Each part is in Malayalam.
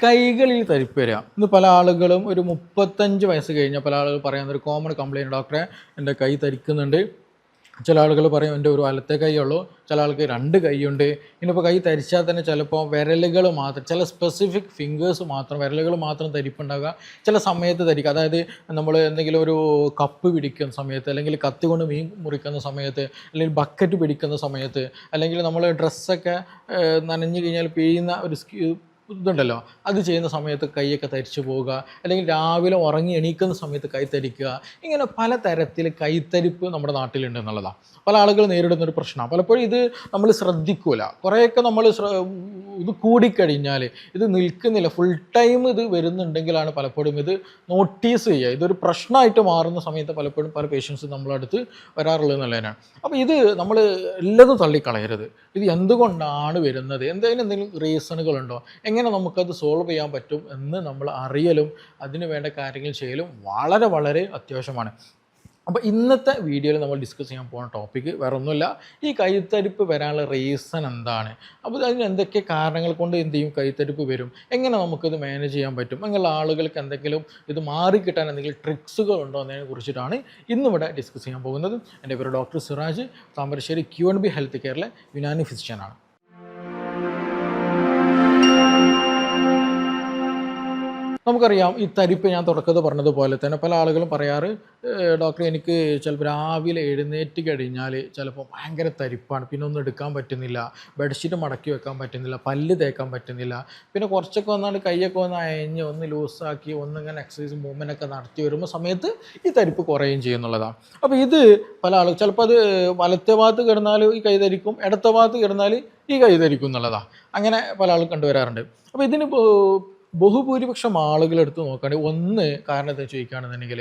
കൈകളിൽ തരിപ്പ് വരിക. ഇന്ന് പല ആളുകളും ഒരു 35 വയസ്സ് കഴിഞ്ഞാൽ പല ആളുകൾ പറയുന്ന ഒരു കോമൺ കംപ്ലയിൻറ്റ്, ഡോക്ടറെ എൻ്റെ കൈ തരിക്കുന്നുണ്ട്. ചില ആളുകൾ പറയും എൻ്റെ ഒരു വലത്തെ കൈയുള്ളൂ, ചില ആൾക്ക് 2 കൈയുണ്ട്. ഇനിയിപ്പോൾ കൈ തരിച്ചാൽ തന്നെ ചിലപ്പോൾ വിരലുകൾ മാത്രം, ചില സ്പെസിഫിക് ഫിംഗേഴ്സ് മാത്രം, വിരലുകൾ മാത്രം തരിപ്പുണ്ടാകുക. ചില സമയത്ത് തരിക്കുക, അതായത് നമ്മൾ എന്തെങ്കിലും ഒരു കപ്പ് പിടിക്കുന്ന സമയത്ത്, അല്ലെങ്കിൽ കത്തി കൊണ്ട് മീൻ മുറിക്കുന്ന സമയത്ത്, അല്ലെങ്കിൽ ബക്കറ്റ് പിടിക്കുന്ന സമയത്ത്, അല്ലെങ്കിൽ നമ്മൾ ഡ്രസ്സൊക്കെ നനഞ്ഞു കഴിഞ്ഞാൽ പിഴിയുന്ന ഒരു ഇതുണ്ടല്ലോ, അത് ചെയ്യുന്ന സമയത്ത് കൈയൊക്കെ തരിച്ചു പോവുക, അല്ലെങ്കിൽ രാവിലെ ഉറങ്ങി എണീക്കുന്ന സമയത്ത് കൈ തരിക്കുക. ഇങ്ങനെ പല തരത്തിൽ കൈത്തരിപ്പ് നമ്മുടെ നാട്ടിലുണ്ട് എന്നുള്ളതാണ് പല ആളുകൾ നേരിടുന്നൊരു പ്രശ്നമാണ്. പലപ്പോഴും ഇത് നമ്മൾ ശ്രദ്ധിക്കൂല. കുറേയൊക്കെ നമ്മൾ ഇത് കൂടിക്കഴിഞ്ഞാൽ ഇത് നിൽക്കുന്നില്ല, ഫുൾ ടൈം ഇത് വരുന്നുണ്ടെങ്കിലാണ് പലപ്പോഴും ഇത് നോട്ടീസ് ചെയ്യുക. ഇതൊരു പ്രശ്നമായിട്ട് മാറുന്ന സമയത്ത് പലപ്പോഴും പല പേഷ്യൻസും നമ്മളടുത്ത് വരാറുള്ളത് എന്നുള്ളതിനാണ്. അപ്പോൾ ഇത് നമ്മൾ എല്ലതും തള്ളിക്കളയരുത്. ഇത് എന്തുകൊണ്ടാണ് വരുന്നത്, എന്തെങ്കിലും റീസണുകളുണ്ടോ, എങ്ങനെ നമുക്കത് സോൾവ് ചെയ്യാൻ പറ്റും എന്ന് നമ്മൾ അറിയലും അതിന് വേണ്ട കാര്യങ്ങൾ ചെയ്യലും വളരെ വളരെ അത്യാവശ്യമാണ്. അപ്പോൾ ഇന്നത്തെ വീഡിയോയിൽ നമ്മൾ ഡിസ്കസ് ചെയ്യാൻ പോകുന്ന ടോപ്പിക്ക് വേറെ ഒന്നുമില്ല, ഈ കൈത്തരിപ്പ് വരാനുള്ള റീസൺ എന്താണ്, അപ്പോൾ അതിന് എന്തൊക്കെ കാരണങ്ങൾ കൊണ്ട് എന്ത് ചെയ്യും കൈത്തരിപ്പ് വരും, എങ്ങനെ നമുക്കിത് മാനേജ് ചെയ്യാൻ പറ്റും, അങ്ങനെയുള്ള ആളുകൾക്ക് എന്തെങ്കിലും ഇത് മാറിക്കിട്ടാൻ എന്തെങ്കിലും ട്രിക്സുകൾ ഉണ്ടോ എന്നതിനെ കുറിച്ചിട്ടാണ് ഇന്നിവിടെ ഡിസ്കസ് ചെയ്യാൻ പോകുന്നത്. എൻ്റെ പേര് doctor Siraj, Thamarassery QNB health കെയറിലെ യുനാനി ഫിസിഷ്യനാണ്. നമുക്കറിയാം ഈ തരിപ്പ് ഞാൻ തുടക്കത്തിൽ പറഞ്ഞതുപോലെ തന്നെ പല ആളുകളും പറയാറ്, ഡോക്ടർ എനിക്ക് ചിലപ്പോൾ രാവിലെ എഴുന്നേറ്റ് കഴിഞ്ഞാൽ ചിലപ്പോൾ ഭയങ്കര തരിപ്പാണ്, പിന്നെ ഒന്നും എടുക്കാൻ പറ്റുന്നില്ല, ബെഡ്ഷീറ്റ് മടക്കി വെക്കാൻ പറ്റുന്നില്ല, പല്ല് തേക്കാൻ പറ്റുന്നില്ല, പിന്നെ കുറച്ചൊക്കെ വന്നാൽ കൈയൊക്കെ ഒന്ന് അയഞ്ഞ് ഒന്ന് ലൂസാക്കി ഒന്നിങ്ങനെ എക്സസൈസ് മൂവ്മെൻ്റ് ഒക്കെ നടത്തി വരുമ്പോൾ സമയത്ത് ഈ തരിപ്പ് കുറയുകയും ചെയ്യുന്നുള്ളതാണ്. അപ്പോൾ ഇത് പല ആളുകൾ ചിലപ്പോൾ അത് വലത്തെ ഭാഗത്ത് കിടന്നാൽ ഈ കൈ തരിക്കും, ഇടത്തെ ഭാഗത്ത് കിടന്നാൽ ഈ കൈ തരിക്കും എന്നുള്ളതാണ്. അങ്ങനെ പല ആളുകൾ കണ്ടുവരാറുണ്ട്. അപ്പോൾ ഇതിന് ബഹുഭൂരിപക്ഷം ആളുകളെടുത്ത് നോക്കുകയാണെങ്കിൽ ഒന്ന് കാരണം എന്താ ചോദിക്കുകയാണെന്നുണ്ടെങ്കിൽ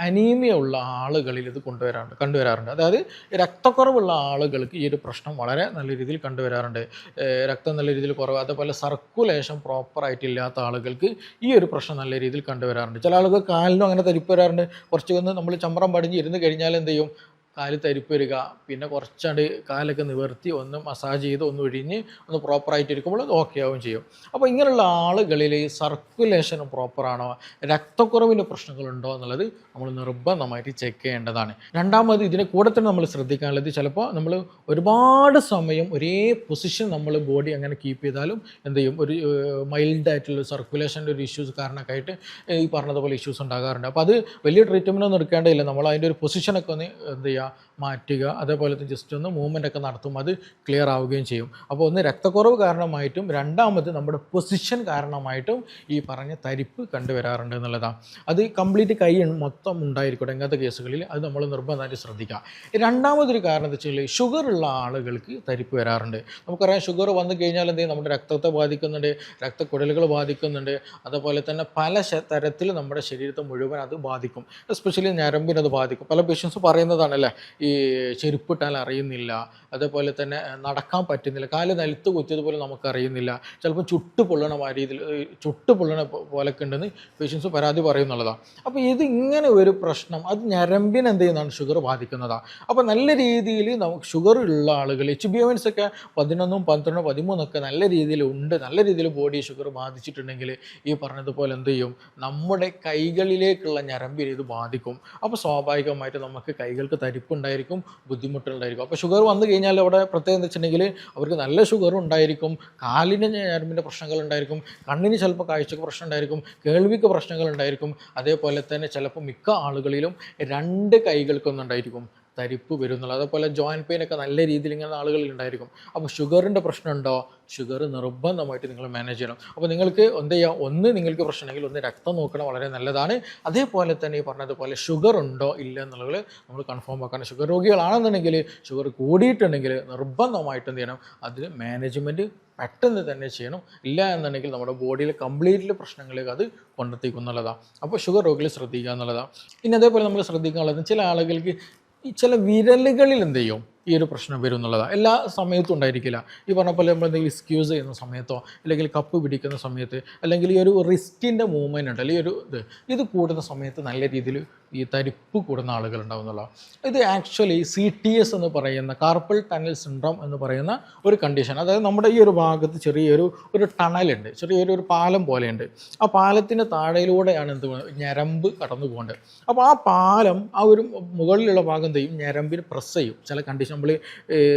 അനീമിയ ഉള്ള ആളുകളിൽ ഇത് കണ്ടുവരാറുണ്ട്. അതായത് രക്തക്കുറവുള്ള ആളുകൾക്ക് ഈ ഒരു പ്രശ്നം വളരെ നല്ല രീതിയിൽ കണ്ടുവരാറുണ്ട്. രക്തം നല്ല രീതിയിൽ കുറവ്, അതേപോലെ സർക്കുലേഷൻ പ്രോപ്പറായിട്ടില്ലാത്ത ആളുകൾക്ക് ഈ ഒരു പ്രശ്നം നല്ല രീതിയിൽ കണ്ടുവരാറുണ്ട്. ചില ആളുകൾ കാലിനും അങ്ങനെ തരിപ്പ് വരാറുണ്ട്. കുറച്ച് ഒന്ന് നമ്മൾ ചമ്രം പടിഞ്ഞ് ഇരുന്ന് കഴിഞ്ഞാൽ എന്ത് ചെയ്യും, കാല് തരിപ്പ് വരിക, പിന്നെ കുറച്ചാണ്ട് കാലൊക്കെ നിവർത്തി ഒന്ന് മസാജ് ചെയ്ത് ഒന്ന് ഒഴിഞ്ഞ് ഒന്ന് പ്രോപ്പറായിട്ട് ഇരിക്കുമ്പോൾ അത് ഓക്കെ ആവുകയും ചെയ്യും. അപ്പോൾ ഇങ്ങനെയുള്ള ആളുകളിൽ ഈ സർക്കുലേഷൻ പ്രോപ്പറാണോ, രക്തക്കുറവിൻ്റെ പ്രശ്നങ്ങളുണ്ടോ എന്നുള്ളത് നമ്മൾ നിർബന്ധമായിട്ട് ചെക്ക് ചെയ്യേണ്ടതാണ്. രണ്ടാമത് ഇതിനെ കൂടെ തന്നെ നമ്മൾ ശ്രദ്ധിക്കാനുള്ളത്, ചിലപ്പോൾ നമ്മൾ ഒരുപാട് സമയം ഒരേ പൊസിഷൻ നമ്മൾ ബോഡി അങ്ങനെ കീപ്പ് ചെയ്താലും എന്ത് ചെയ്യും, ഒരു മൈൽഡായിട്ടുള്ള സർക്കുലേഷൻ്റെ ഒരു ഇഷ്യൂസ് കാരണമൊക്കെ ആയിട്ട് ഈ പറഞ്ഞതുപോലെ ഇഷ്യൂസ് ഉണ്ടാകാറുണ്ട്. അപ്പോൾ അത് വലിയ ട്രീറ്റ്മെൻ്റ് ഒന്നും എടുക്കേണ്ടതില്ല, നമ്മൾ അതിൻ്റെ ഒരു പൊസിഷനൊക്കെ ഒന്ന് എന്ത് ചെയ്യുക മാറ്റുക, അതേപോലെ ജസ്റ്റ് ഒന്ന് മൂവ്മെൻ്റ് ഒക്കെ നടത്തും, അത് ക്ലിയർ ആവുകയും ചെയ്യും. അപ്പോൾ ഒന്ന് രക്തക്കുറവ് കാരണമായിട്ടും രണ്ടാമത് നമ്മുടെ പൊസിഷൻ കാരണമായിട്ടും ഈ പറഞ്ഞ തരിപ്പ് കണ്ടുവരാറുണ്ട് എന്നുള്ളതാണ്. അത് കംപ്ലീറ്റ് കൈ മൊത്തം ഉണ്ടായിരിക്കട്ടെ ഇങ്ങനത്തെ കേസുകളിൽ അത് നമ്മൾ നിർബന്ധമായിട്ട് ശ്രദ്ധിക്കുക. രണ്ടാമതൊരു കാരണം എന്താ വെച്ചാൽ ഷുഗർ ഉള്ള ആളുകൾക്ക് തരിപ്പ് വരാറുണ്ട്. നമുക്കറിയാം ഷുഗർ വന്നു കഴിഞ്ഞാൽ എന്ത് ചെയ്യും, നമ്മുടെ രക്തത്തെ ബാധിക്കുന്നുണ്ട്, രക്തക്കുഴലുകൾ ബാധിക്കുന്നുണ്ട്, അതേപോലെ തന്നെ പല തരത്തിൽ നമ്മുടെ ശരീരത്തെ മുഴുവൻ അത് ബാധിക്കും. എസ്പെഷ്യലി ഞരമ്പിനത് ബാധിക്കും. പല പേഷ്യൻസ് പറയുന്നതാണല്ലേ, ഈ ചെരുപ്പിട്ടാൽ അറിയുന്നില്ല, അതേപോലെ തന്നെ നടക്കാൻ പറ്റുന്നില്ല, കാല് നിലത്ത് കുത്തിയതുപോലെ നമുക്കറിയുന്നില്ല, ചിലപ്പോൾ ചുട്ട് പൊള്ളണ രീതിയിൽ പോലൊക്കെ ഉണ്ടെന്ന് പേഷ്യൻസ് പരാതി പറയുന്നുള്ളതാണ്. അപ്പോൾ ഇത് ഇങ്ങനെ ഒരു പ്രശ്നം അത് ഞരമ്പിന് എന്ത് ചെയ്യുന്നതാണ്, ഷുഗർ ബാധിക്കുന്നതാണ്. അപ്പോൾ നല്ല രീതിയിൽ നമുക്ക് ഷുഗർ ഉള്ള ആളുകൾ HbA1c ഒക്കെ 11, 12, 13 നല്ല രീതിയിലുണ്ട്, നല്ല രീതിയിൽ ബോഡി ഷുഗർ ബാധിച്ചിട്ടുണ്ടെങ്കിൽ ഈ പറഞ്ഞതുപോലെ എന്ത് ചെയ്യും, നമ്മുടെ കൈകളിലേക്കുള്ള ഞരമ്പിനെ ഇത് ബാധിക്കും. അപ്പോൾ സ്വാഭാവികമായിട്ട് നമുക്ക് കൈകൾക്ക് തരിപ്പുണ്ടായിരിക്കും, ബുദ്ധിമുട്ടുണ്ടായിരിക്കും. അപ്പോൾ ഷുഗർ വന്നു കഴിഞ്ഞാൽ അവിടെ പ്രത്യേകം എന്ന് വെച്ചിട്ടുണ്ടെങ്കിൽ അവർക്ക് നല്ല ഷുഗറും ഉണ്ടായിരിക്കും, കാലിന് ഞരമ്പിൻ്റെ പ്രശ്നങ്ങൾ ഉണ്ടായിരിക്കും, കണ്ണിന് ചിലപ്പോൾ കാഴ്ചക്ക് പ്രശ്നം ഉണ്ടായിരിക്കും, കേൾവിക്ക് പ്രശ്നങ്ങൾ ഉണ്ടായിരിക്കും, അതേപോലെ തന്നെ ചിലപ്പോൾ മിക്ക ആളുകളിലും 2 കൈകൾക്കൊന്നുണ്ടായിരിക്കും തരിപ്പ് വരുന്നുള്ളൂ. അതേപോലെ ജോയിൻറ്റ് പെയിൻ ഒക്കെ നല്ല രീതിയിൽ ഇങ്ങനെ ആളുകളിൽ ഉണ്ടായിരിക്കും. അപ്പോൾ ഷുഗറിൻ്റെ പ്രശ്നമുണ്ടോ, ഷുഗർ നിർബന്ധമായിട്ട് നിങ്ങൾ മാനേജ് ചെയ്യണം. അപ്പോൾ നിങ്ങൾക്ക് എന്ത് ചെയ്യുക, ഒന്ന് നിങ്ങൾക്ക് പ്രശ്നമെങ്കിൽ ഒന്ന് രക്തം നോക്കണം, വളരെ നല്ലതാണ്. അതേപോലെ തന്നെ ഈ പറഞ്ഞതുപോലെ ഷുഗർ ഉണ്ടോ ഇല്ല എന്നുള്ളത് നമ്മൾ കൺഫേം ആക്കണം. ഷുഗർ രോഗികളാണെന്നുണ്ടെങ്കിൽ, ഷുഗർ കൂടിയിട്ടുണ്ടെങ്കിൽ നിർബന്ധമായിട്ട് എന്ത് ചെയ്യണം, അതിന് മാനേജ്മെൻറ്റ് പെട്ടെന്ന് തന്നെ ചെയ്യണം. ഇല്ല എന്നുണ്ടെങ്കിൽ നമ്മുടെ ബോഡിയിൽ കംപ്ലീറ്റ്ലി പ്രശ്നങ്ങളിലേക്ക് അത് കൊണ്ടെത്തിക്കുന്നുള്ളതാണ്. അപ്പോൾ ഷുഗർ രോഗികൾ ശ്രദ്ധിക്കുക എന്നുള്ളതാണ്. ഇനി അതേപോലെ നമ്മൾ ശ്രദ്ധിക്കാനുള്ളത്, ചില ആളുകൾക്ക് ഈ ചില വിരലുകളിൽ എന്ത് ചെയ്യും, ഈ ഒരു പ്രശ്നം വരും എന്നുള്ളതാണ്. എല്ലാ സമയത്തും ഉണ്ടായിരിക്കില്ല. ഈ പറഞ്ഞ പോലെ നമ്മൾ എന്തെങ്കിലും എക്സ്ക്യൂസ് ചെയ്യുന്ന സമയത്തോ അല്ലെങ്കിൽ കപ്പ് പിടിക്കുന്ന സമയത്ത് അല്ലെങ്കിൽ ഈ ഒരു റിസ്റ്റിൻ്റെ മൂവ്മെൻറ്റ് ഉണ്ട് അല്ലെങ്കിൽ ഒരു ഇത് കൂടുന്ന സമയത്ത് നല്ല രീതിയിൽ ഈ തരിപ്പ് കൂടുന്ന ആളുകളുണ്ടാവും എന്നുള്ളതാണ്. ഇത് ആക്ച്വലി CTS എന്ന് പറയുന്ന കാർപ്പൽ ടണൽ സിൻഡ്രോം എന്ന് പറയുന്ന ഒരു കണ്ടീഷൻ. അതായത് നമ്മുടെ ഈ ഒരു ഭാഗത്ത് ഒരു ടണലുണ്ട്, ചെറിയൊരു പാലം പോലെയുണ്ട്. ആ പാലത്തിൻ്റെ താഴെയിലൂടെയാണ് ഞരമ്പ് കടന്നു പോകേണ്ടത്. അപ്പോൾ ആ പാലം ആ ഒരു മുകളിലുള്ള ഭാഗം ചെയ്യും, ഞരമ്പിന് പ്രസ് ചെയ്യും. ചില കണ്ടീഷൻ നമ്മൾ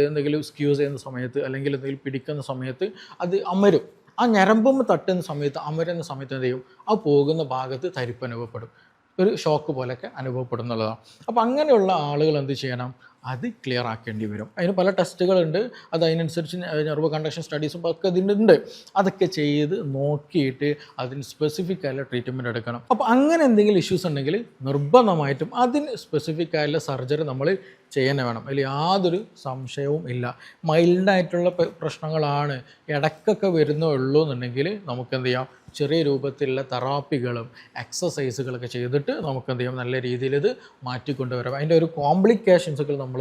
എന്തെങ്കിലും സ്ക്യൂസ് ചെയ്യുന്ന സമയത്ത് അല്ലെങ്കിൽ എന്തെങ്കിലും പിടിക്കുന്ന സമയത്ത് അത് അമരും. ആ ഞരമ്പും തട്ടുന്ന സമയത്ത് അമരുന്ന സമയത്ത് എന്ത് ചെയ്യും, ആ പോകുന്ന ഭാഗത്ത് തരിപ്പ് അനുഭവപ്പെടും, ഒരു ഷോക്ക് പോലെയൊക്കെ അനുഭവപ്പെടുന്നുള്ളതാണ്. അപ്പോൾ അങ്ങനെയുള്ള ആളുകൾ എന്ത് ചെയ്യണം, അത് ക്ലിയർ ആക്കേണ്ടി വരും. അതിന് പല ടെസ്റ്റുകളുണ്ട്, അത് അതിനനുസരിച്ച് നെർവ് കണ്ടക്ഷൻ സ്റ്റഡീസും ഒക്കെ ഇതിൻ്റെ അതൊക്കെ ചെയ്ത് നോക്കിയിട്ട് അതിന് സ്പെസിഫിക് ആയിട്ടുള്ള ട്രീറ്റ്മെൻറ്റ് എടുക്കണം. അപ്പോൾ അങ്ങനെ എന്തെങ്കിലും ഇഷ്യൂസ് ഉണ്ടെങ്കിൽ നിർബന്ധമായിട്ടും അതിന് സ്പെസിഫിക് ആയിട്ടുള്ള സർജറി നമ്മൾ ചെയ്യാൻ വേണം, അതിൽ യാതൊരു സംശയവും ഇല്ല. മൈൽഡായിട്ടുള്ള പ്രശ്നങ്ങളാണ് ഇടയ്ക്കൊക്കെ വരുന്നുള്ളൂ എന്നുണ്ടെങ്കിൽ നമുക്ക് എന്ത് ചെയ്യാം, ചെറിയ രൂപത്തിലുള്ള തെറാപ്പികളും എക്സസൈസുകളൊക്കെ ചെയ്തിട്ട് നമുക്ക് എന്ത് ചെയ്യാം, നല്ല രീതിയിൽ ഇത് മാറ്റിക്കൊണ്ടുവരാം. അതിൻ്റെ ഒരു കോംപ്ലിക്കേഷൻസുകൾ നമ്മൾ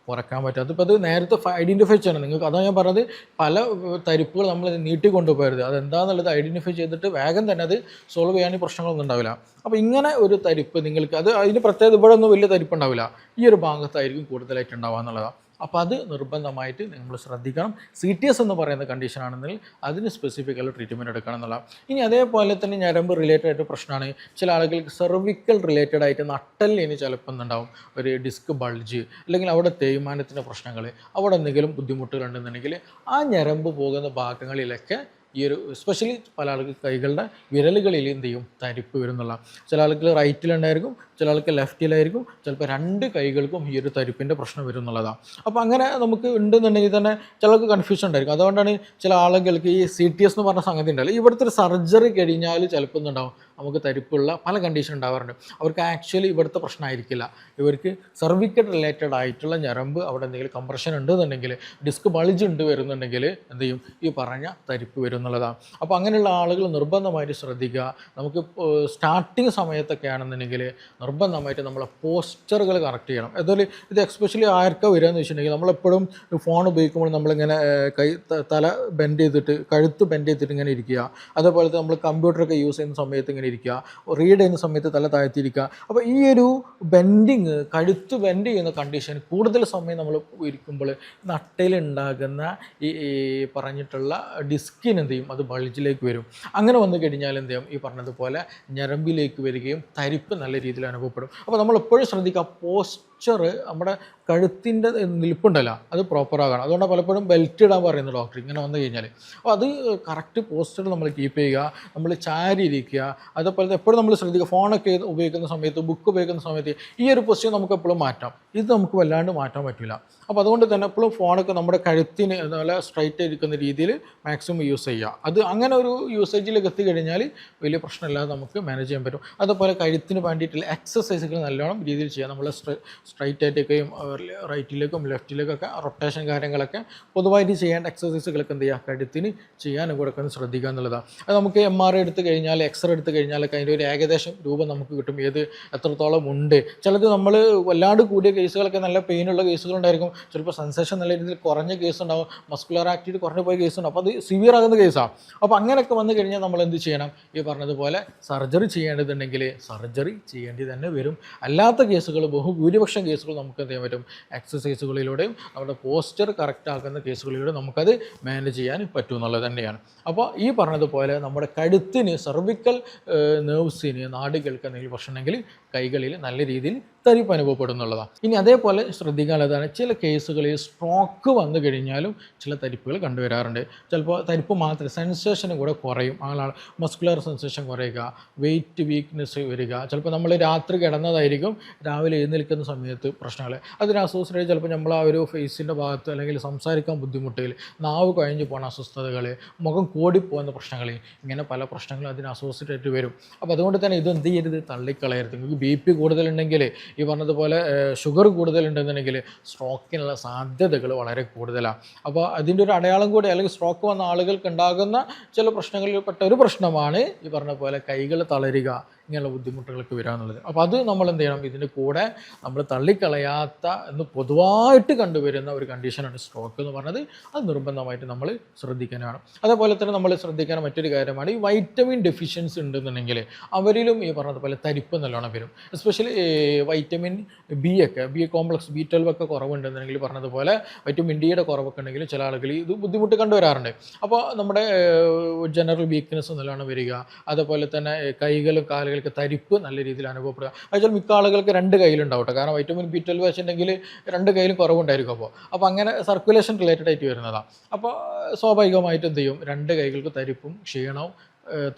കുറയ്ക്കാൻ പറ്റും. അതിപ്പോൾ അത് നേരത്തെ ഐഡൻറ്റിഫൈ ചെയ്യണം നിങ്ങൾക്ക്. അതാണ് ഞാൻ പറഞ്ഞത്, പല തരിപ്പുകൾ നമ്മൾ നീട്ടിക്കൊണ്ടുപോകരുത്. അതെന്താണെന്നുള്ളത് ഐഡൻറ്റിഫൈ ചെയ്തിട്ട് വേഗം തന്നെ അത് സോൾവ് ചെയ്യാൻ പ്രശ്നങ്ങളൊന്നും ഉണ്ടാവില്ല. അപ്പോൾ ഇങ്ങനെ ഒരു തരിപ്പ് നിങ്ങൾക്ക് അതിന് പ്രത്യേകത ഇവിടെ ഒന്നും വലിയ തരിപ്പ് ഉണ്ടാവില്ല, ഈ ഒരു ഭാഗത്തായിരിക്കും കൂടുതലായിട്ട് ഉണ്ടാവുക എന്നുള്ളതാണ്. അപ്പോൾ അത് നിർബന്ധമായിട്ട് നിങ്ങൾ ശ്രദ്ധിക്കണം. CTS എന്ന് പറയുന്ന കണ്ടീഷനാണെന്നുണ്ടെങ്കിൽ അതിന് സ്പെസിഫിക്കൽ ട്രീറ്റ്മെൻറ്റ് എടുക്കണം എന്നുള്ളതാണ്. ഇനി അതേപോലെ തന്നെ ഞരമ്പ് റിലേറ്റഡ് ആയിട്ട് പ്രശ്നമാണ്. ചില ആളുകൾക്ക് സെർവിക്കൽ റിലേറ്റഡ് ആയിട്ട് നട്ടലിന് ചിലപ്പോൾ എന്തുണ്ടാവും, ഒരു ഡിസ്ക് ബൾജ് അല്ലെങ്കിൽ അവിടെ തേയ്മാനത്തിൻ്റെ പ്രശ്നങ്ങൾ, അവിടെ എന്തെങ്കിലും ബുദ്ധിമുട്ടുകളുണ്ടെന്നുണ്ടെങ്കിൽ ആ ഞരമ്പ് പോകുന്ന ഭാഗങ്ങളിലൊക്കെ ഈ ഒരു എസ്പെഷ്യലി പല ആൾക്ക് കൈകളുടെ വിരലുകളിൽ എന്ത് ചെയ്യും, തരിപ്പ് വരുന്നുള്ള. ചില ആൾക്ക് റൈറ്റിലുണ്ടായിരിക്കും, ചില ആൾക്ക് ലെഫ്റ്റിലായിരിക്കും, ചിലപ്പോൾ രണ്ട് കൈകൾക്കും ഈ ഒരു തരിപ്പിൻ്റെ പ്രശ്നം വരും എന്നുള്ളതാണ്. അപ്പോൾ അങ്ങനെ നമുക്ക് ഉണ്ടെന്നുണ്ടെങ്കിൽ തന്നെ ചിലർക്ക് കൺഫ്യൂഷൻ ഉണ്ടായിരിക്കും. അതുകൊണ്ടാണ് ചില ആളുകൾക്ക് ഈ CTS എന്ന് പറഞ്ഞ സംഗതി ഉണ്ടല്ലോ, ഇവിടുത്തെ ഒരു സർജറി കഴിഞ്ഞാൽ ചിലപ്പോൾ ഉണ്ടാവും നമുക്ക് തരിപ്പുള്ള പല കണ്ടീഷൻ ഉണ്ടാവാറുണ്ട്. അവർക്ക് ആക്ച്വലി ഇവിടുത്തെ പ്രശ്നമായിരിക്കില്ല, ഇവർക്ക് സെർവിക്കൽ റിലേറ്റഡ് ആയിട്ടുള്ള ഞരമ്പ് അവിടെ എന്തെങ്കിലും കംപ്രഷൻ ഉണ്ടെന്നുണ്ടെങ്കിൽ, ഡിസ്ക് ബൾജ് വരുന്നുണ്ടെങ്കിൽ എന്ത് ചെയ്യും, ഈ പറഞ്ഞ തരിപ്പ് വരും എന്നുള്ളതാണ്. അപ്പോൾ അങ്ങനെയുള്ള ആളുകൾ നിർബന്ധമായിട്ട് ശ്രദ്ധിക്കുക. നമുക്ക് സ്റ്റാർട്ടിങ് സമയത്തൊക്കെ ആണെന്നുണ്ടെങ്കിൽ നിർബന്ധമായിട്ട് നമ്മളെ പോസ്റ്ററുകൾ കറക്റ്റ് ചെയ്യണം. അതുപോലെ ഇത് എക്സ്പെഷ്യലി ആർക്കാണ് വരിക എന്ന് വെച്ചിട്ടുണ്ടെങ്കിൽ, നമ്മളെപ്പോഴും ഫോൺ ഉപയോഗിക്കുമ്പോൾ നമ്മളിങ്ങനെ തല ബെൻഡ് ചെയ്തിട്ട്, കഴുത്ത് ബെൻഡ് ചെയ്തിട്ട് ഇങ്ങനെ ഇരിക്കുക. അതേപോലെ നമ്മൾ കമ്പ്യൂട്ടറൊക്കെ യൂസ് ചെയ്യുന്ന സമയത്ത് ഇങ്ങനെ ഇരിക്കുക, റീഡ് ചെയ്യുന്ന സമയത്ത് തല താഴ്ത്തിയിരിക്കുക. അപ്പോൾ ഈ ഒരു ബെൻഡിങ്, കഴുത്ത് ബെൻഡ് ചെയ്യുന്ന കണ്ടീഷൻ കൂടുതൽ സമയം നമ്മൾ ഇരിക്കുമ്പോൾ നട്ടയിലുണ്ടാകുന്ന ഈ പറഞ്ഞിട്ടുള്ള ഡിസ്കിന് എന്ത് ചെയ്യും, അത് ബൾജിലേക്ക് വരും. അങ്ങനെ വന്നു കഴിഞ്ഞാൽ എന്ത് ചെയ്യും, ഈ പറഞ്ഞതുപോലെ ഞരമ്പിലേക്ക് വരികയും തരിപ്പ് നല്ല രീതിയിൽ അനുഭവപ്പെടും. അപ്പോൾ നമ്മൾ എപ്പോഴും ശ്രദ്ധിക്കുക, പോസ്ചർ നമ്മുടെ കഴുത്തിൻ്റെ നിൽപ്പുണ്ടല്ലോ അത് പ്രോപ്പറാകണം. അതുകൊണ്ട് പലപ്പോഴും ബെൽറ്റ് ഇടാൻ പറയുന്നു ഡോക്ടർ ഇങ്ങനെ വന്നു കഴിഞ്ഞാൽ. അപ്പോൾ അത് കറക്റ്റ് പോസ്ചർ നമ്മൾ കീപ്പ് ചെയ്യുക, നമ്മൾ ചാരി ഇരിക്കുക. അതേപോലെ എപ്പോഴും നമ്മൾ ശ്രദ്ധിക്കുക, ഫോണൊക്കെ ഉപയോഗിക്കുന്ന സമയത്ത്, ബുക്ക് ഉപയോഗിക്കുന്ന സമയത്ത് ഈ ഒരു പൊസിഷൻ നമുക്ക് എപ്പോഴും മാറ്റാം, ഇത് നമുക്ക് വല്ലാണ്ട് മാറ്റാൻ പറ്റില്ല. അപ്പോൾ അതുകൊണ്ട് തന്നെ എപ്പോഴും ഫോണൊക്കെ നമ്മുടെ കഴുത്തിന് നല്ല സ്ട്രൈറ്റ് ഇരിക്കുന്ന രീതിയിൽ മാക്സിമം യൂസ് ചെയ്യുക. അത് അങ്ങനെ ഒരു യൂസേജിലേക്ക് എത്തിക്കഴിഞ്ഞാൽ വലിയ പ്രശ്നമില്ലാതെ നമുക്ക് മാനേജ് ചെയ്യാൻ പറ്റും. അതുപോലെ കഴുത്തിന് വേണ്ടിയിട്ടുള്ള എക്സസൈസുകൾ നല്ലോണം രീതിയിൽ ചെയ്യുക. നമ്മൾ സ്ട്രൈറ്റ് ആയിട്ടൊക്കെയും റൈറ്റിലേക്കും ലെഫ്റ്റിലേക്കൊക്കെ റൊട്ടേഷൻ കാര്യങ്ങളൊക്കെ പൊതുവായിട്ട് ചെയ്യേണ്ട എക്സസൈസുകളൊക്കെ എന്ത് ചെയ്യുക, കഴുത്തിന് ചെയ്യാനും കൂടെ ഒക്കെ ഒന്ന് ശ്രദ്ധിക്കുക എന്നുള്ളതാണ്. അത് നമുക്ക് MRI എടുത്തു കഴിഞ്ഞാൽ, എക്സ്റേ എടുത്തു കഴിഞ്ഞാലൊക്കെ അതിൻ്റെ ഒരു ഏകദേശം രൂപം നമുക്ക് കിട്ടും, ഏത് എത്രത്തോളം ഉണ്ട്. ചിലത് നമ്മൾ വല്ലാണ്ട് കൂടിയ കേസുകളൊക്കെ നല്ല പെയിനുള്ള കേസുകളുണ്ടായിരിക്കും, ചിലപ്പോൾ സെൻസേഷൻ നല്ല രീതിയിൽ കുറഞ്ഞ കേസ് ഉണ്ടാവും, മസ്കുലർ ആക്ടിവിറ്റി കുറഞ്ഞു പോയ കേസുണ്ട്. അപ്പോൾ അത് സിവിയർ ആകുന്ന കേസാണ്. അപ്പോൾ അങ്ങനെയൊക്കെ വന്നു കഴിഞ്ഞാൽ നമ്മൾ എന്ത് ചെയ്യണം, ഈ പറഞ്ഞതുപോലെ സർജറി ചെയ്യേണ്ടതുണ്ടെങ്കിൽ സർജറി ചെയ്യേണ്ടി തന്നെ വരും. അല്ലാത്ത കേസുകൾ, ബഹുഭൂരിപക്ഷം കേസുകൾ നമുക്ക് എന്ത് ചെയ്യാൻ പറ്റും, എക്സസൈസുകളിലൂടെയും നമ്മുടെ പോസ്ചർ കറക്റ്റ് ആക്കുന്ന കേസുകളിലൂടെ നമുക്കത് മാനേജ് ചെയ്യാൻ പറ്റും എന്നുള്ളത് തന്നെയാണ്. അപ്പോൾ ഈ പറഞ്ഞതുപോലെ നമ്മുടെ കഴുത്തിന്, സെർവിക്കൽ നെർവ്സിന്, നാടുകൾക്ക് എന്തെങ്കിലും പ്രശ്നമുണ്ടെങ്കിൽ കൈകളിൽ നല്ല രീതിയിൽ തരിപ്പ് അനുഭവപ്പെടുന്നുള്ളതാണ്. ഇനി അതേപോലെ ശ്രദ്ധിക്കാനുള്ളതാണ്, ചില കേസുകളിൽ സ്ട്രോക്ക് വന്നു കഴിഞ്ഞാലും ചില തരിപ്പുകൾ കണ്ടുവരാറുണ്ട്. ചിലപ്പോൾ തരിപ്പ് മാത്രമേ, സെൻസേഷനും കൂടെ കുറയും. അങ്ങനെ മസ്കുലർ സെൻസേഷൻ കുറയുക, വെയിറ്റ് വീക്ക്നെസ് വരിക. ചിലപ്പോൾ നമ്മൾ രാത്രി കിടന്നതായിരിക്കും, രാവിലെ എഴുന്നേൽക്കുന്ന സമയത്ത് പ്രശ്നങ്ങൾ. അതിന് അസോസിയേറ്റ് ചിലപ്പോൾ നമ്മൾ ആ ഒരു ഫേസിൻ്റെ ഭാഗത്ത് അല്ലെങ്കിൽ സംസാരിക്കാൻ ബുദ്ധിമുട്ടുകൾ, നാവ് കഴിഞ്ഞ് പോകുന്ന അസ്വസ്ഥതകൾ, മുഖം കൂടിപ്പോകുന്ന പ്രശ്നങ്ങൾ, ഇങ്ങനെ പല പ്രശ്നങ്ങളും അതിന് അസോസിയേറ്റ് വരും. അപ്പോൾ അതുകൊണ്ട് തന്നെ ഇത് എന്ത് ചെയ്യരുത്, തള്ളിക്കളയരുത്. നിങ്ങൾക്ക് BP കൂടുതലുണ്ടെങ്കിൽ, ഈ പറഞ്ഞതുപോലെ ഷുഗർ കൂടുതലുണ്ടെന്നുണ്ടെങ്കിൽ സ്ട്രോക്കിനുള്ള സാധ്യതകൾ വളരെ കൂടുതലാണ്. അപ്പോൾ അതിൻ്റെ ഒരു അടയാളം കൂടി, അല്ലെങ്കിൽ സ്ട്രോക്ക് വന്ന ആളുകൾക്ക് ഉണ്ടാകുന്ന ചില പ്രശ്നങ്ങളിൽ പെട്ട ഒരു പ്രശ്നമാണ് ഈ പറഞ്ഞ പോലെ കൈകൾ തളരുക. ഇങ്ങനെയുള്ള ബുദ്ധിമുട്ടുകളൊക്കെ വരിക എന്നുള്ളത്. അപ്പോൾ അത് നമ്മൾ എന്ത് ചെയ്യണം, ഇതിൻ്റെ കൂടെ നമ്മൾ തള്ളിക്കളയാത്ത എന്ന് പൊതുവായിട്ട് കണ്ടുവരുന്ന ഒരു കണ്ടീഷനാണ് സ്ട്രോക്ക് എന്ന് പറഞ്ഞത്. അത് നിർബന്ധമായിട്ട് നമ്മൾ ശ്രദ്ധിക്കാനാണ്. അതേപോലെ തന്നെ നമ്മൾ ശ്രദ്ധിക്കാൻ മറ്റൊരു കാര്യമാണ്, ഈ വൈറ്റമിൻ ഡെഫിഷ്യൻസി ഉണ്ടെന്നുണ്ടെങ്കിൽ അവരിലും ഈ പറഞ്ഞതുപോലെ തരിപ്പ് നല്ലോണം വരും. Especially vitamin B complex B12 ഒക്കെ കുറവുണ്ടെന്നുണ്ടെങ്കിൽ പറഞ്ഞതുപോലെ വൈറ്റമിൻ ഡിയുടെ കുറവൊക്കെ ഉണ്ടെങ്കിൽ ചില ആളുകൾ ഇത് ബുദ്ധിമുട്ട് കണ്ടുവരാറുണ്ട്. അപ്പോൾ നമ്മുടെ ജനറൽ വീക്ക്നെസ് നല്ലോണം വരിക, അതുപോലെ തന്നെ കൈകളും കാലുകൾക്ക് തരിപ്പ് നല്ല രീതിയിൽ അനുഭവപ്പെടുക. അതുവെച്ചാൽ മിക്ക ആളുകൾക്ക് 2 കയ്യിലുണ്ടാവട്ടെ, കാരണം വൈറ്റമിൻ B12 വെച്ചിട്ടുണ്ടെങ്കിൽ 2 കയ്യിലും കുറവുണ്ടായിരിക്കും. അപ്പോൾ അങ്ങനെ സർക്കുലേഷൻ റിലേറ്റഡ് ആയിട്ട് വരുന്നതാണ്. അപ്പോൾ സ്വാഭാവികമായിട്ട് എന്ത് ചെയ്യും, 2 കൈകൾക്ക് തരിപ്പും ക്ഷീണവും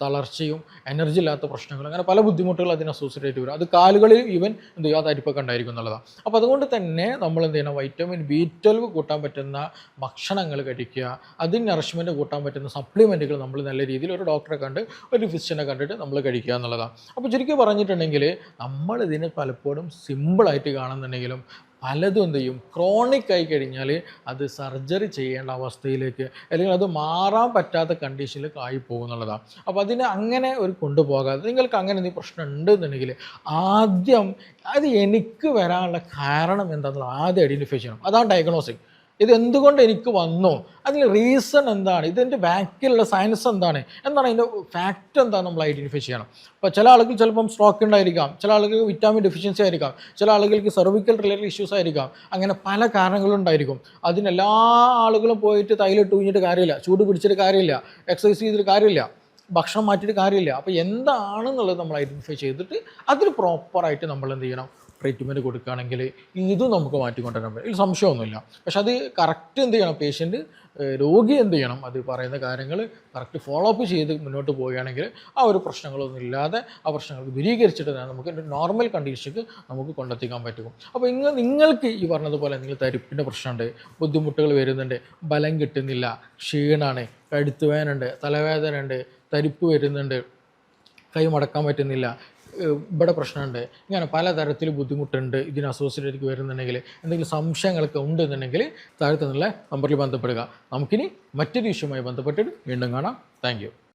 തളർച്ചയും എനർജി ഇല്ലാത്ത പ്രശ്നങ്ങൾ, അങ്ങനെ പല ബുദ്ധിമുട്ടുകൾ അതിന് അസോസിയേറ്റ് ആയിട്ട് വരും. അത് കാലുകളിൽ ഈവൻ എന്ത് ചെയ്യും, ആ തരിപ്പൊക്കെ ഉണ്ടായിരിക്കും എന്നുള്ളതാണ്. അപ്പോൾ അതുകൊണ്ട് തന്നെ നമ്മൾ എന്ത് ചെയ്യണം, വൈറ്റമിൻ B12 കൂട്ടാൻ പറ്റുന്ന ഭക്ഷണങ്ങൾ കഴിക്കുക, അതിന് നറിഷ്മെൻറ്റ് കൂട്ടാൻ പറ്റുന്ന സപ്ലിമെൻറ്റുകൾ നമ്മൾ നല്ല രീതിയിൽ ഒരു ഡോക്ടറെ കണ്ട് ഒരു ഫിസിഷ്യനെ കണ്ടിട്ട് നമ്മൾ കഴിക്കുക എന്നുള്ളതാണ്. അപ്പോൾ ചുരുക്കി പറഞ്ഞിട്ടുണ്ടെങ്കിൽ നമ്മളിതിന് പലപ്പോഴും സിമ്പിളായിട്ട് കാണുന്നുണ്ടെങ്കിലും പലതും എന്ത് ചെയ്യും, ക്രോണിക് ആയി കഴിഞ്ഞാൽ അത് സർജറി ചെയ്യേണ്ട അവസ്ഥയിലേക്ക് അല്ലെങ്കിൽ അത് മാറാൻ പറ്റാത്ത കണ്ടീഷനിലേക്ക് ആയി പോകുന്നുള്ളതാണ്. അപ്പോൾ അതിന് അങ്ങനെ ഒരു കൊണ്ടുപോകാതെ നിങ്ങൾക്ക് അങ്ങനെ എന്തെങ്കിലും പ്രശ്നം ഉണ്ടെന്നുണ്ടെങ്കിൽ ആദ്യം അത് എനിക്ക് വരാനുള്ള കാരണം എന്താണെന്നുള്ളത് ആദ്യം ഐഡൻറ്റിഫൈ ചെയ്യണം. അതാണ് ഡയഗ്നോസിങ്. ഇത് എന്തുകൊണ്ട് എനിക്ക് വന്നു, അതിന് റീസൺ എന്താണ്, ഇതിൻ്റെ ബാക്കിലുള്ള സയൻസ് എന്താണ് അതിൻ്റെ ഫാക്റ്റ് എന്താണ് നമ്മൾ ഐഡൻറ്റിഫൈ ചെയ്യണം. അപ്പോൾ ചില ആളുകൾ ചിലപ്പം സ്ട്രോക്ക് ഉണ്ടായിരിക്കാം, ചില ആളുകൾക്ക് വിറ്റാമിൻ ഡെഫിഷ്യൻസി ആയിരിക്കാം, ചില ആളുകൾക്ക് സെർവിക്കൽ റിലേറ്റഡ് ഇഷ്യൂസ് ആയിരിക്കാം, അങ്ങനെ പല കാരണങ്ങളുണ്ടായിരിക്കും. അതിനെല്ലാ ആളുകളും പോയിട്ട് തൈലിട്ട് ഊഞ്ഞിട്ട് കാര്യമില്ല, ചൂട് പിടിച്ചിട്ട് കാര്യമില്ല, എക്സസൈസ് ചെയ്തിട്ട് കാര്യമില്ല, ഭക്ഷണം മാറ്റിയിട്ട് കാര്യമില്ല. അപ്പോൾ എന്താണെന്നുള്ളത് നമ്മൾ ഐഡൻറ്റിഫൈ ചെയ്തിട്ട് അതിന് പ്രോപ്പറായിട്ട് നമ്മൾ എന്ത് ചെയ്യണം, ട്രീറ്റ്മെൻറ്റ് കൊടുക്കുകയാണെങ്കിൽ ഇതും നമുക്ക് മാറ്റിക്കൊണ്ടുവരാൻ പറ്റും, ഇതിൽ സംശയമൊന്നുമില്ല. പക്ഷെ അത് കറക്റ്റ് എന്ത് ചെയ്യണം, പേഷ്യൻറ്റ് രോഗി എന്ത് ചെയ്യണം, അത് പറയുന്ന കാര്യങ്ങൾ കറക്റ്റ് ഫോളോ അപ്പ് ചെയ്ത് മുന്നോട്ട് പോവുകയാണെങ്കിൽ ആ ഒരു പ്രശ്നങ്ങളൊന്നും ഇല്ലാതെ ആ പ്രശ്നങ്ങൾക്ക് ദൂരീകരിച്ചിട്ട് തന്നെ നമുക്ക് നോർമൽ കണ്ടീഷനിലേക്ക് നമുക്ക് കൊണ്ടെത്തിക്കാൻ പറ്റും. അപ്പോൾ നിങ്ങൾക്ക് ഈ പറഞ്ഞതുപോലെ നിങ്ങൾ തരിപ്പിൻ്റെ പ്രശ്നമുണ്ട്, ബുദ്ധിമുട്ടുകൾ വരുന്നുണ്ട്, ബലം കിട്ടുന്നില്ല, ക്ഷീണമാണ്, കഴുത്ത് വേദനയുണ്ട്, തലവേദന ഉണ്ട്, തരിപ്പ് വരുന്നുണ്ട്, കൈ മടക്കാൻ പറ്റുന്നില്ല, ഇവിടെ പ്രശ്നമുണ്ട്, ഇങ്ങനെ പലതരത്തിൽ ബുദ്ധിമുട്ടുണ്ട്, ഇതിന് അസോസിയേറ്റ് വരുന്നുണ്ടെങ്കിൽ എന്തെങ്കിലും സംശയങ്ങളൊക്കെ ഉണ്ടെന്നുണ്ടെങ്കിൽ താഴെ നിന്നുള്ള നമ്പറിൽ ബന്ധപ്പെടുക. നമുക്കിനി മറ്റൊരു ഇഷ്യൂമായി ബന്ധപ്പെട്ടിട്ട് വീണ്ടും കാണാം. Thank you.